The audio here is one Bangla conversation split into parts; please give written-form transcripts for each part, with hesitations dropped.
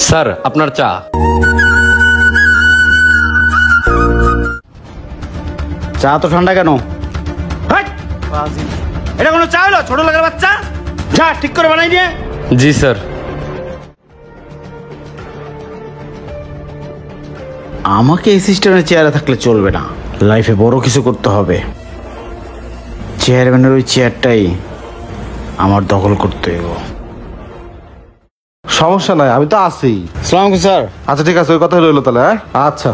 স্যার আপনার চা। চা তো ঠান্ডা কেন? এটা কোনো চা হলো? ছোট লোকের বাচ্চা, যা ঠিক করে বানাই দিয়ে। জি স্যার। আমাকে এই সিস্টেমের চেয়ারে থাকলে চলবে না, লাইফে বড় কিছু করতে হবে। চেয়ারম্যানের ওই চেয়ারটাই আমার দখল করতে হবে। সমস্যা নাই, আমি তো আছি। আসসালামু আলাইকুম স্যার। আচ্ছা ঠিক আছে, ওই কথা রইলো তাহলে। হ্যাঁ আচ্ছা,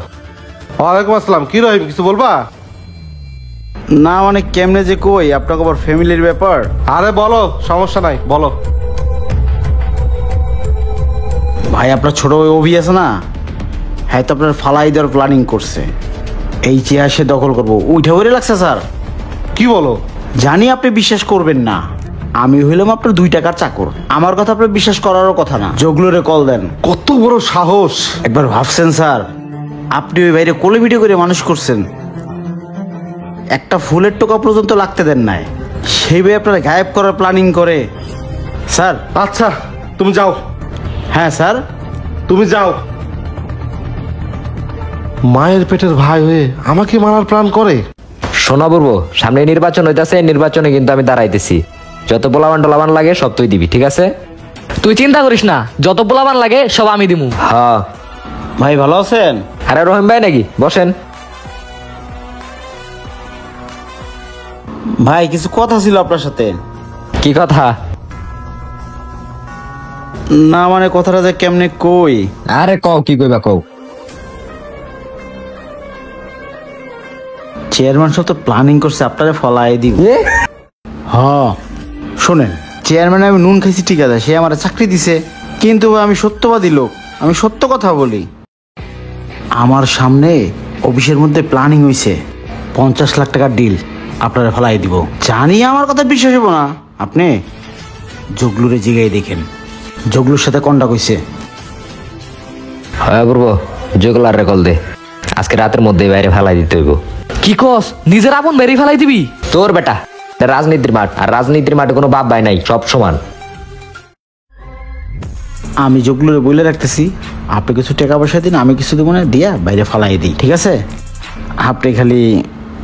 ওয়ালাইকুম আসসালাম। কি রহিম, কিছু বলবা? না মানে কেমনে যে কই, আপনাকে আবার ফ্যামিলির ব্যাপার। আরে বলো, সমস্যা নাই, বলো। ভাই আপনার ছোট ভাই অভি আছে না, হ্যাঁ তো আপনার ফালাই দেওয়ার প্ল্যানিং করছে। এই চেয়ার সে দখল করবো, উঠে উঠে লাগছে স্যার। কি বলো? জানি আপনি বিশ্বাস করবেন না, আমি হইলাম আপনার 2 টাকার চাকর। আমার কথা আপনি বিশ্বাস করারও কথা না। জগলুরে কল দেন। কত বড় সাহস! একবার ভাবছেন স্যার, আপনি ওই বাইরে কোলে ভিডিও করে মানুষ করছেন, একটা ফুলের টোকা পর্যন্ত লাগতে দেন নাই, সেই ভাই আপনারা গায়েব করার প্ল্যানিং করে। স্যার আচ্ছা তুমি যাও। হ্যাঁ স্যার তুমি যাও। মায়ের পেটের ভাই হয়ে আমাকে মারার প্ল্যান করে। শোনা বলবো, সামনে নির্বাচন হইতাছে, নির্বাচনে কিন্তু আমি দাঁড়াইতেছি। যত পোলাবান টোলাবান লাগে সব তুই দিবি, ঠিক আছে? তুই চিন্তা করিস না, যত পোলাবান লাগে সব আমি দিমু। হ্যাঁ। ভাই ভালো আছেন? আরে রহিম ভাই নাকি? বসেন। ভাই কিছু কথা ছিল আপনার সাথে। কি কথা? না মানে কথাটা যে কেমনে কই। আরে কও, কি কইবা কও। চেয়ারম্যান সব তো প্ল্যানিং করছে আপনারে ফলাই দিব। হ্যাঁ শোনেন, চেয়ারম্যান আমি নুন খাইছি ঠিক আছে, সে আমার চাকরি দিছে, কিন্তু আমি সত্যবাদী লোক, আমি সত্য কথা বলি। আমার সামনে অফিসের মধ্যে প্ল্যানিং হইছে 50 লাখ টাকার ডিল আপনারা ফলাই দিব। জানি আমার কথা বিশ্বাস হবো না, আপনি জগলুরে জিগাই দেখেন, জগলুর সাথে কন্টা কইছে। হ্যাঁ করবো, জগলার রে কল দে, আজকে রাতের মধ্যে বাইরে ফেলাই দিতে হইব। কি কস, নিজের আপন বেরি ফেলাই দিবি? তোর বেটা, এটা রাজনীতির মাঠ, আর রাজনীতির মাঠে কোনো বাপ ভাই নাই, সব সমান। আমি জগলুরে বলে রাখতেছি, আপনি কিছু টাকা পয়সা দিন, আমি কিছু দেবো না, দিয়া বাইরে ফালাই দিই, ঠিক আছে? আপনি খালি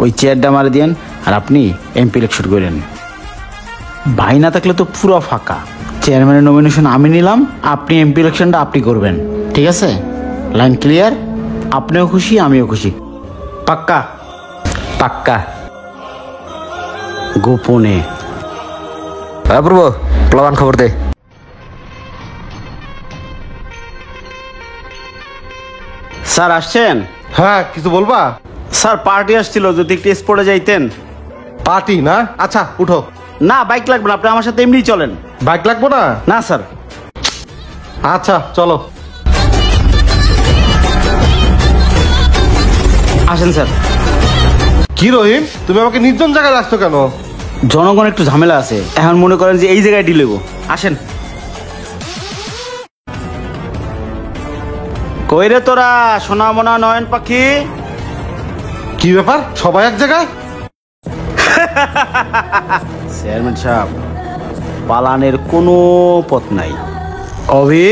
ওই চেয়ারটা মারে দিয়েন, আর আপনি এমপি ইলেকশন করেন। ভাই না থাকলে তো পুরো ফাঁকা। চেয়ারম্যানের নমিনেশন আমি নিলাম, আপনি এমপি ইলেকশনটা আপনি করবেন, ঠিক আছে? Line clear? আপনিও খুশি, আমিও খুশি, পাক্কা? পাক্কা। গোপনে। হ্যাঁ করবো, প্লাবান খবর দে। স্যার আসছেন? হ্যাঁ কিছু বলবা? স্যার পার্টি আসছিল, যদি একটু স্পটে যাইতেন। পার্টি না? আচ্ছা উঠো। না বাইক লাগবে না, আপনি আমার সাথে এমনি চলেন। বাইক লাগবো না? না স্যার। আচ্ছা চলো। আসেন স্যার। কি রহিম, তুমি আমাকে নির্জন জায়গায় রাখছো কেন? জনগণ একটু ঝামেলা আছে, এখন মনে করেন যে এই জায়গায় ডিল হইব। আসেন। কই রে তোরা সোনা মোনা নয়ন পাখি? কি ব্যাপার, সবাই এক জায়গায়? চেয়ারম্যান সাহেব, পালানের কোনো পথ নাই। অভি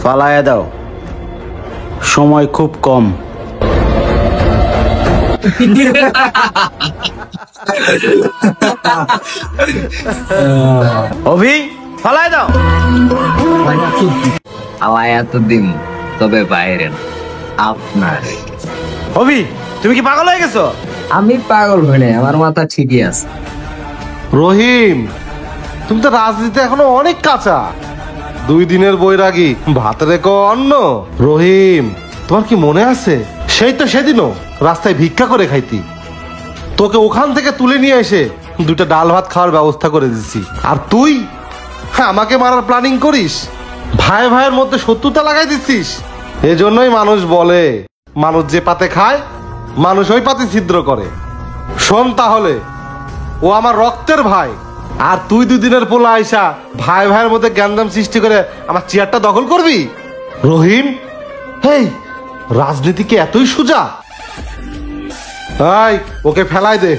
পালায়া দাও, সময় খুব কম। অভি পালায়া দাও। আলায়া তো দিন, তবে বাইরে না, আপনার। অভি তুমি কি পাগল হয়ে গেছো? আমি পাগল হই নাই, আমার মাথা ঠিকই আছে। রহিম, তুমি তো রাজনীতি এখনো অনেক কাঁচা। 2 দিনের বৈরাগী, ভাত রেখো অন্ন। রহিম, তোমার কি মনে আছে, সেই তো সেদিনও রাস্তায় ভিক্ষা করে খাইতি, তোকে ওখান থেকে তুলে নিয়ে এসে 2টা ডাল ভাত খাওয়ার ব্যবস্থা করে দিচ্ছি, আর তুই আমাকে মারার প্ল্যানিং করিস, ভাই ভাইয়ের মধ্যে শত্রুতা লাগাই দিচ্ছিস। এজন্যই মানুষ বলে, মানুষ যে পাতে খায় মানুষ ওই পাতে ছিদ্র করে। শোন তাহলে, ও আমার রক্তের ভাই, আর তুই 2 দিনের পোলা আইসা ভাই ভাইয়ের মধ্যে জ্ঞানদাম সৃষ্টি করে আমার চেয়ারটা দখল করবি? রহিম, হেই, রাজনীতি কি এতই সোজা? ওকে ফেলাই দে।